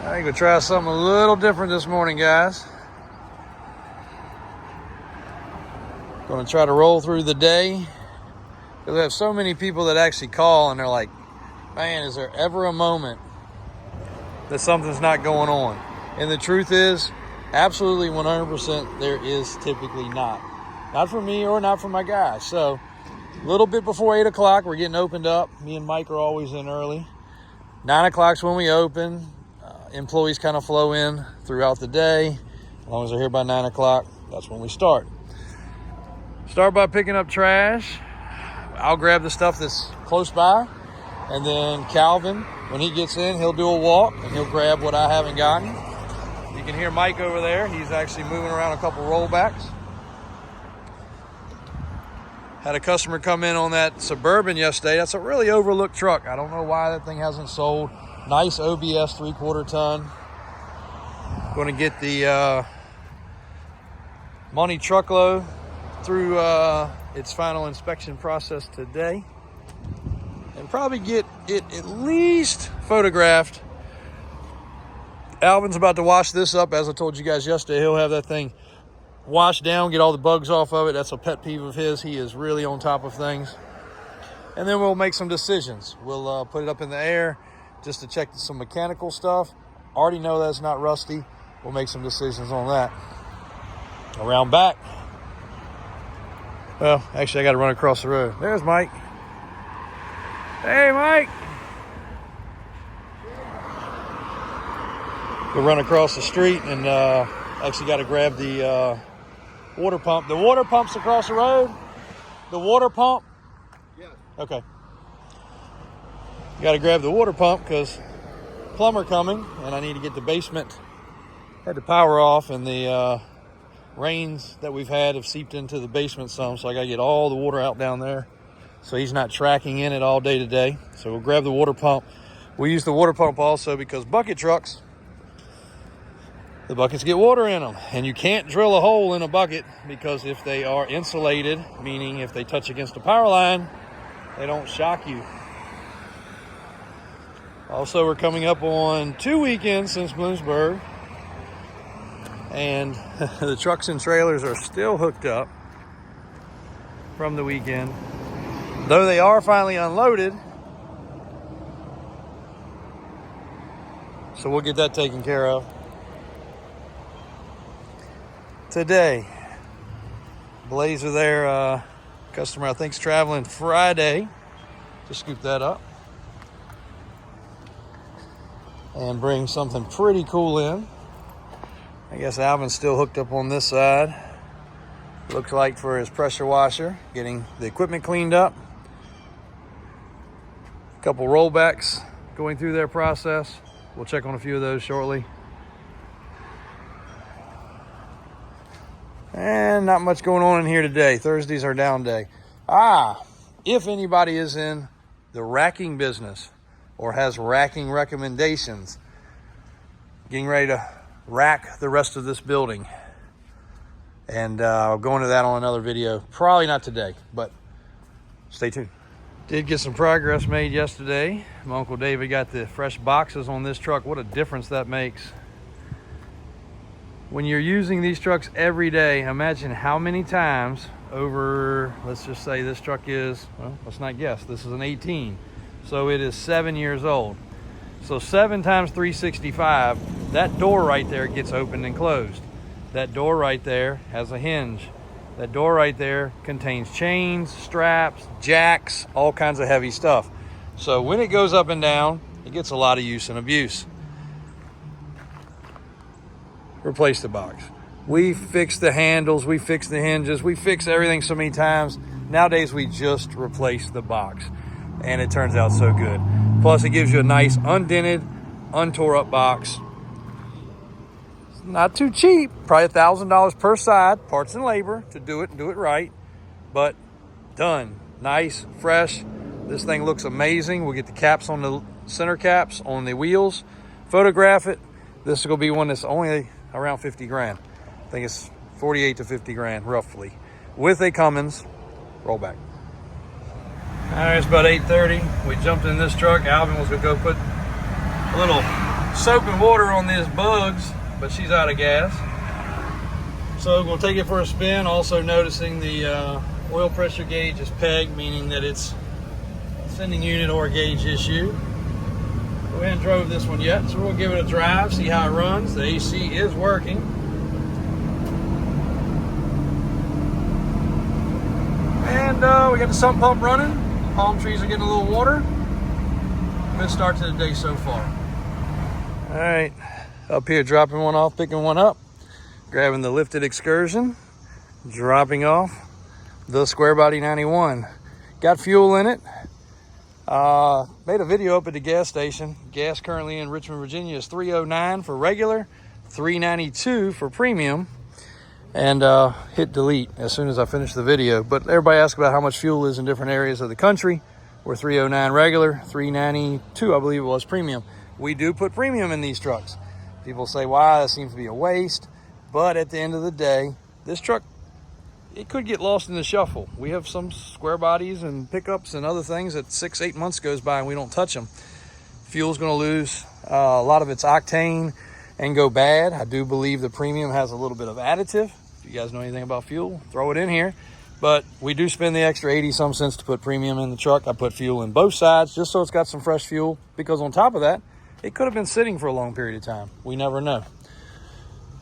I think we'll try something a little different this morning, guys. Going to try to roll through the day. Because we have so many people that actually call and they're like, man, is there ever a moment that something's not going on? And the truth is, absolutely 100% there is typically not. Not for me or not for my guys. So a little bit before 8 o'clock, we're getting opened up. Me and Mike are always in early. 9 o'clock's when we open. Employees kind of flow in throughout the day. As long as they're here by 9 o'clock, that's when we start. Start by picking up trash. I'll grab the stuff that's close by. And then Calvin, when he gets in, he'll do a walk and he'll grab what I haven't gotten. You can hear Mike over there. He's actually moving around a couple rollbacks. Had a customer come in on that Suburban yesterday. That's a really overlooked truck. I don't know why that thing hasn't sold. Nice OBS 3/4 ton. Going to get the money truckload through its final inspection process today. And probably get it at least photographed. Alvin's about to wash this up. As I told you guys yesterday, he'll have that thing washed down, get all the bugs off of it. That's a pet peeve of his. He is really on top of things. And then we'll make some decisions. We'll put it up in the air just to check some mechanical stuff. Already know that's not rusty. We'll make some decisions on that. Around back. Well, actually, I got to run across the road. There's Mike. Hey, Mike. We'll run across the street and actually got to grab the water pump. The water pump's across the road? The water pump? Yes. Okay. Got to grab the water pump because plumber coming and I need to get the basement. Had the power off and the rains that we've had have seeped into the basement some, so I got to get all the water out down there so he's not tracking in it all day today. So we'll grab the water pump. We use the water pump also because bucket trucks, the buckets get water in them, and you can't drill a hole in a bucket because if they are insulated, meaning if they touch against the power line, they don't shock you. Also, we're coming up on 2 weekends since Bloomsburg, and the trucks and trailers are still hooked up from the weekend. Though they are finally unloaded, so we'll get that taken care of today. Blazer there, customer I think's traveling Friday. Just scoop that up and bring something pretty cool in. I guess Alvin's still hooked up on this side. Looks like for his pressure washer, getting the equipment cleaned up. A couple rollbacks going through their process. We'll check on a few of those shortly. And not much going on in here today. Thursdays are down day. If anybody is in the racking business or has racking recommendations, getting ready to rack the rest of this building. And I'll go into that on another video. Probably not today, but stay tuned. Did get some progress made yesterday. My Uncle David got the fresh boxes on this truck. What a difference that makes. When you're using these trucks every day, imagine how many times over, let's just say this truck is, well, let's not guess, this is an 18. So it is 7 years old. So 7 times 365, that door right there gets opened and closed. That door right there has a hinge. That door right there contains chains, straps, jacks, all kinds of heavy stuff. So when it goes up and down, it gets a lot of use and abuse. Replace the box. We fix the handles, we fix the hinges, we fix everything so many times. Nowadays we just replace the box and it turns out so good. Plus it gives you a nice undented, untore up box. It's not too cheap, probably $1,000 per side, parts and labor to do it and do it right, but done. Nice, fresh. This thing looks amazing. We'll get the caps on the center caps on the wheels, photograph it. This is gonna be one that's only around 50 grand. I think it's 48 to 50 grand roughly with a Cummins rollback. All right, it's about 8:30. We jumped in this truck. Alvin was gonna go put a little soaping water on these bugs, but she's out of gas. So we'll take it for a spin. Also noticing the oil pressure gauge is pegged, meaning that it's a sending unit or gauge issue. We haven't drove this one yet, so we'll give it a drive, see how it runs. The AC is working. And we got the sump pump running. Palm trees are getting a little water. Good start to the day so far. All right, up here dropping one off, picking one up, grabbing the lifted Excursion, dropping off the Squarebody 91. Got fuel in it. Made a video up at the gas station. Gas currently in Richmond, Virginia is $3.09 for regular, $3.92 for premium, and hit delete as soon as I finish the video. But everybody asks about how much fuel is in different areas of the country. We're $3.09 regular, $3.92 I believe it was premium. We do put premium in these trucks. People say, why? That seems to be a waste. But at the end of the day, this truck, it could get lost in the shuffle. We have some square bodies and pickups and other things that 6-8 months goes by and we don't touch them. Fuel's going to lose a lot of its octane and go bad. I do believe the premium has a little bit of additive. If you guys know anything about fuel, throw it in here. But we do spend the extra 80-some cents to put premium in the truck. I put fuel in both sides just so it's got some fresh fuel, because on top of that, it could have been sitting for a long period of time. We never know.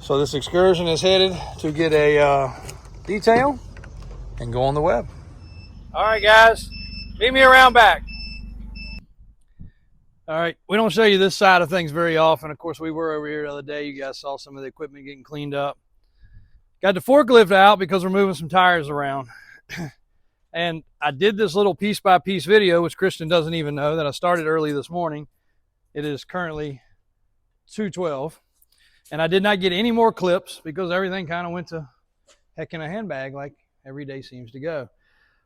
So this Excursion is headed to get a detail and go on the web. All right, guys, meet me around back. All right, we don't show you this side of things very often. Of course, we were over here the other day. You guys saw some of the equipment getting cleaned up. Got the forklift out because we're moving some tires around. And I did this little piece-by-piece video, which Christian doesn't even know, that I started early this morning. It is currently 2:12. And I did not get any more clips because everything kind of went to heck in a handbag like every day seems to go.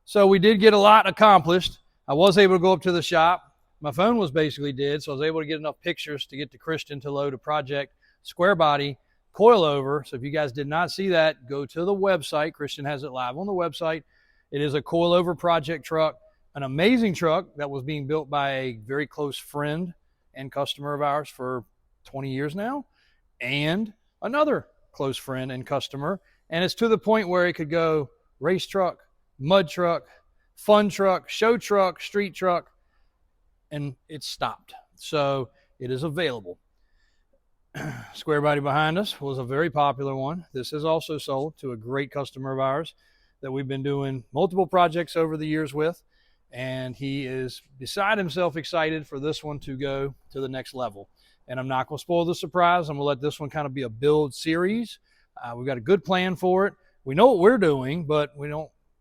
So we did get a lot accomplished. I was able to go up to the shop. My phone was basically dead, so I was able to get enough pictures to get to Christian to load a project Squarebody coilover. So if you guys did not see that, go to the website. Christian has it live on the website. It is a coilover project truck, an amazing truck that was being built by a very close friend and customer of ours for 20 years now, and another close friend and customer. And it's to the point where it could go race truck, mud truck, fun truck, show truck, street truck, and it's stopped. So it is available. Squarebody behind us was a very popular one. This is also sold to a great customer of ours that we've been doing multiple projects over the years with, and he is beside himself excited for this one to go to the next level. And I'm not going to spoil the surprise. I'm going to let this one kind of be a build series. We've got a good plan for it. We know what we're doing, but we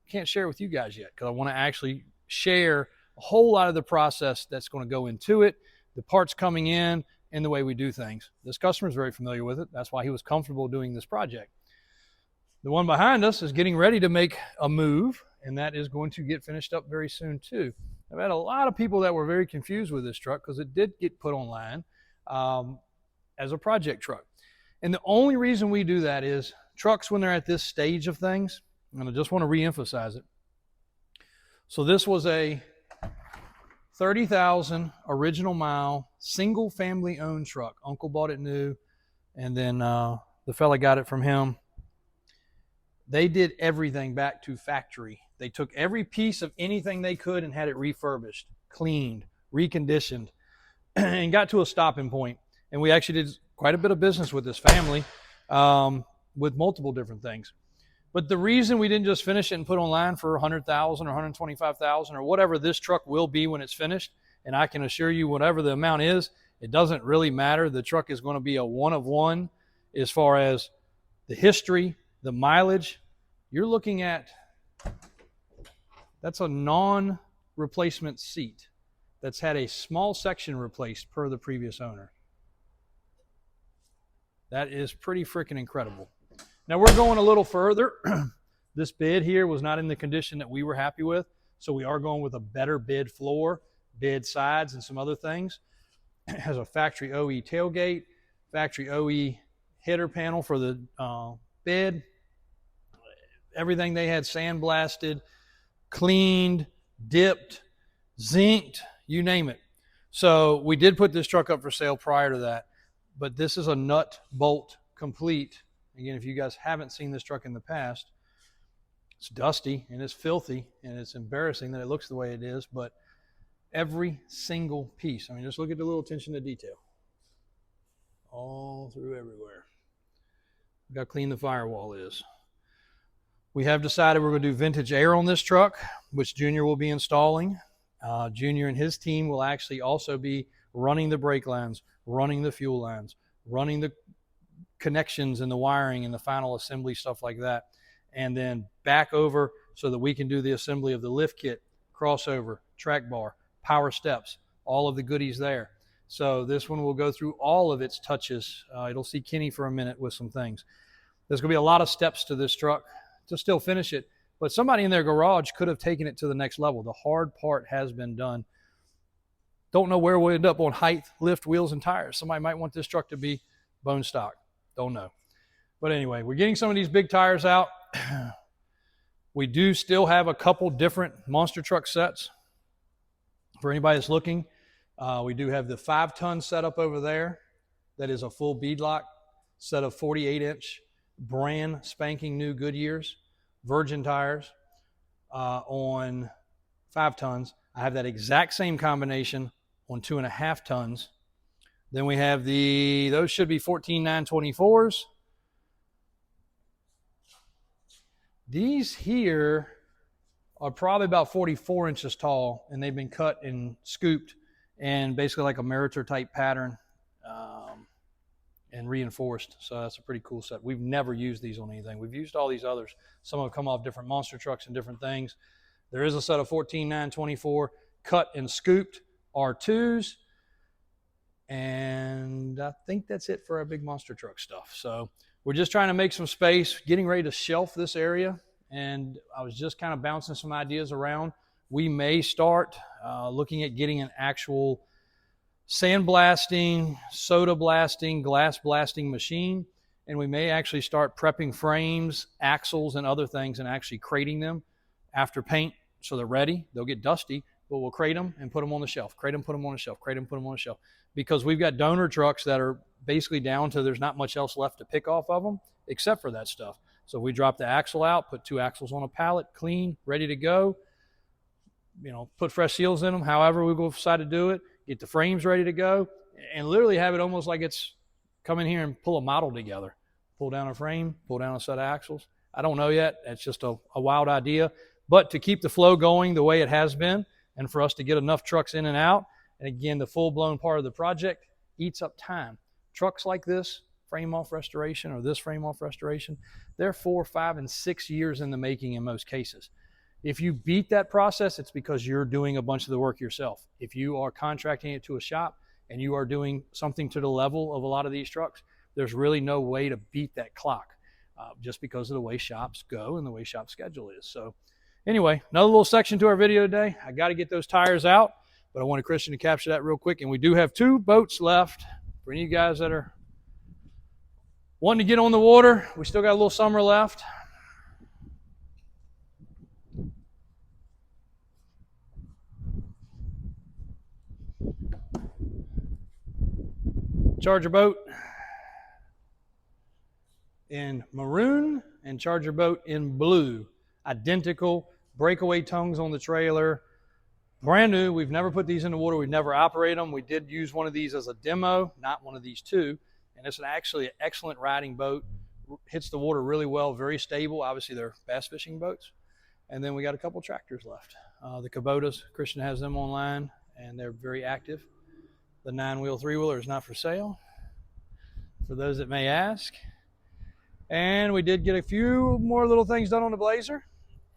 can't share it with you guys yet, because I want to actually share a whole lot of the process that's going to go into it, the parts coming in, and the way we do things. This customer is very familiar with it. That's why he was comfortable doing this project. The one behind us is getting ready to make a move, and that is going to get finished up very soon too. I've had a lot of people that were very confused with this truck because it did get put online as a project truck. And the only reason we do that is trucks, when they're at this stage of things, and I just want to reemphasize it. So this was a 30,000 original mile, single family owned truck. Uncle bought it new, and then the fella got it from him. They did everything back to factory. They took every piece of anything they could and had it refurbished, cleaned, reconditioned, and got to a stopping point. And we actually did quite a bit of business with this family with multiple different things. But the reason we didn't just finish it and put online for $100,000 or $125,000 or whatever this truck will be when it's finished, and I can assure you whatever the amount is, it doesn't really matter. The truck is going to be a one of one as far as the history, the mileage. You're looking at, that's a non-replacement seat that's had a small section replaced per the previous owner. That is pretty freaking incredible. Now we're going a little further. This bed here was not in the condition that we were happy with, so we are going with a better bed floor, bed sides, and some other things. It has a factory OE tailgate, factory OE header panel for the bed. Everything they had sandblasted, cleaned, dipped, zinced, you name it. So we did put this truck up for sale prior to that. but this is a nut bolt complete. Again, if you guys haven't seen this truck in the past, it's dusty and it's filthy and it's embarrassing that it looks the way it is, but every single piece, I mean, just look at the little attention to detail. All through everywhere. Look how clean the firewall is. We have decided we're going to do vintage air on this truck, which Junior will be installing. Junior and his team will actually also be running the brake lines, running the fuel lines, running the connections and the wiring and the final assembly, stuff like that. And then back over so that we can do the assembly of the lift kit, crossover, track bar, power steps, all of the goodies there. So this one will go through all of its touches. It'll see Kenny for a minute with some things. There's going to be a lot of steps to this truck to still finish it, but somebody in their garage could have taken it to the next level. The hard part has been done. Don't know where we'll end up on height, lift, wheels, and tires. Somebody might want this truck to be bone stock. Don't know. But anyway, we're getting some of these big tires out. We do still have a couple different monster truck sets. For anybody that's looking, we do have the 5-ton setup over there. That is a full beadlock set of 48-inch brand spanking new Goodyears, virgin tires on 5 tons. I have that exact same combination on 2.5 tons. Then we have those should be 14.924s. These here are probably about 44 inches tall, and they've been cut and scooped and basically like a Meritor type pattern and reinforced. So that's a pretty cool set. We've never used these on anything. We've used all these others. Some have come off different monster trucks and different things. There is a set of 14.924 cut and scooped R2s. And I think that's it for our big monster truck stuff. So we're just trying to make some space, getting ready to shelf this area. And I was just kind of bouncing some ideas around. We may start looking at getting an actual sandblasting, soda blasting, glass blasting machine. And we may actually start prepping frames, axles, and other things and actually crating them after paint so they're ready. They'll get dusty, but we'll crate them and put them on the shelf. Crate them, put them on the shelf. Crate them, put them on the shelf. Because we've got donor trucks that are basically down to there's not much else left to pick off of them except for that stuff. So we drop the axle out, put 2 axles on a pallet, clean, ready to go. You know, put fresh seals in them, however we will decide to do it. Get the frames ready to go, and literally have it almost like it's come in here and pull a model together. Pull down a frame, pull down a set of axles. I don't know yet. That's just a wild idea. But to keep the flow going the way it has been, and for us to get enough trucks in and out, and again, the full-blown part of the project eats up time. Trucks like this, frame-off restoration, or this frame-off restoration, they're 4, 5, and 6 years in the making in most cases. If you beat that process, it's because you're doing a bunch of the work yourself. If you are contracting it to a shop and you are doing something to the level of a lot of these trucks, there's really no way to beat that clock just because of the way shops go and the way shop schedule is. So anyway, another little section to our video today. I got to get those tires out, but I wanted Christian to capture that real quick. And we do have 2 boats left for any of you guys that are wanting to get on the water. We still got a little summer left. Charger boat in maroon and Charger boat in blue. Identical breakaway tongues on the trailer. Brand new. We've never put these in the water. We've never operated them. We did use one of these as a demo, not one of these 2. And it's actually an excellent riding boat. Hits the water really well, very stable. Obviously, they're bass fishing boats. And then we got a couple tractors left. The Kubotas, Christian has them online, and they're very active. The 9-wheel 3-wheeler is not for sale, for those that may ask. And we did get a few more little things done on the Blazer.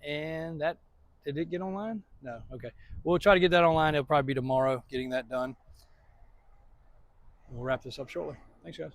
And that, did it get online? No, okay. We'll try to get that online. It'll probably be tomorrow getting that done. We'll wrap this up shortly. Thanks, guys.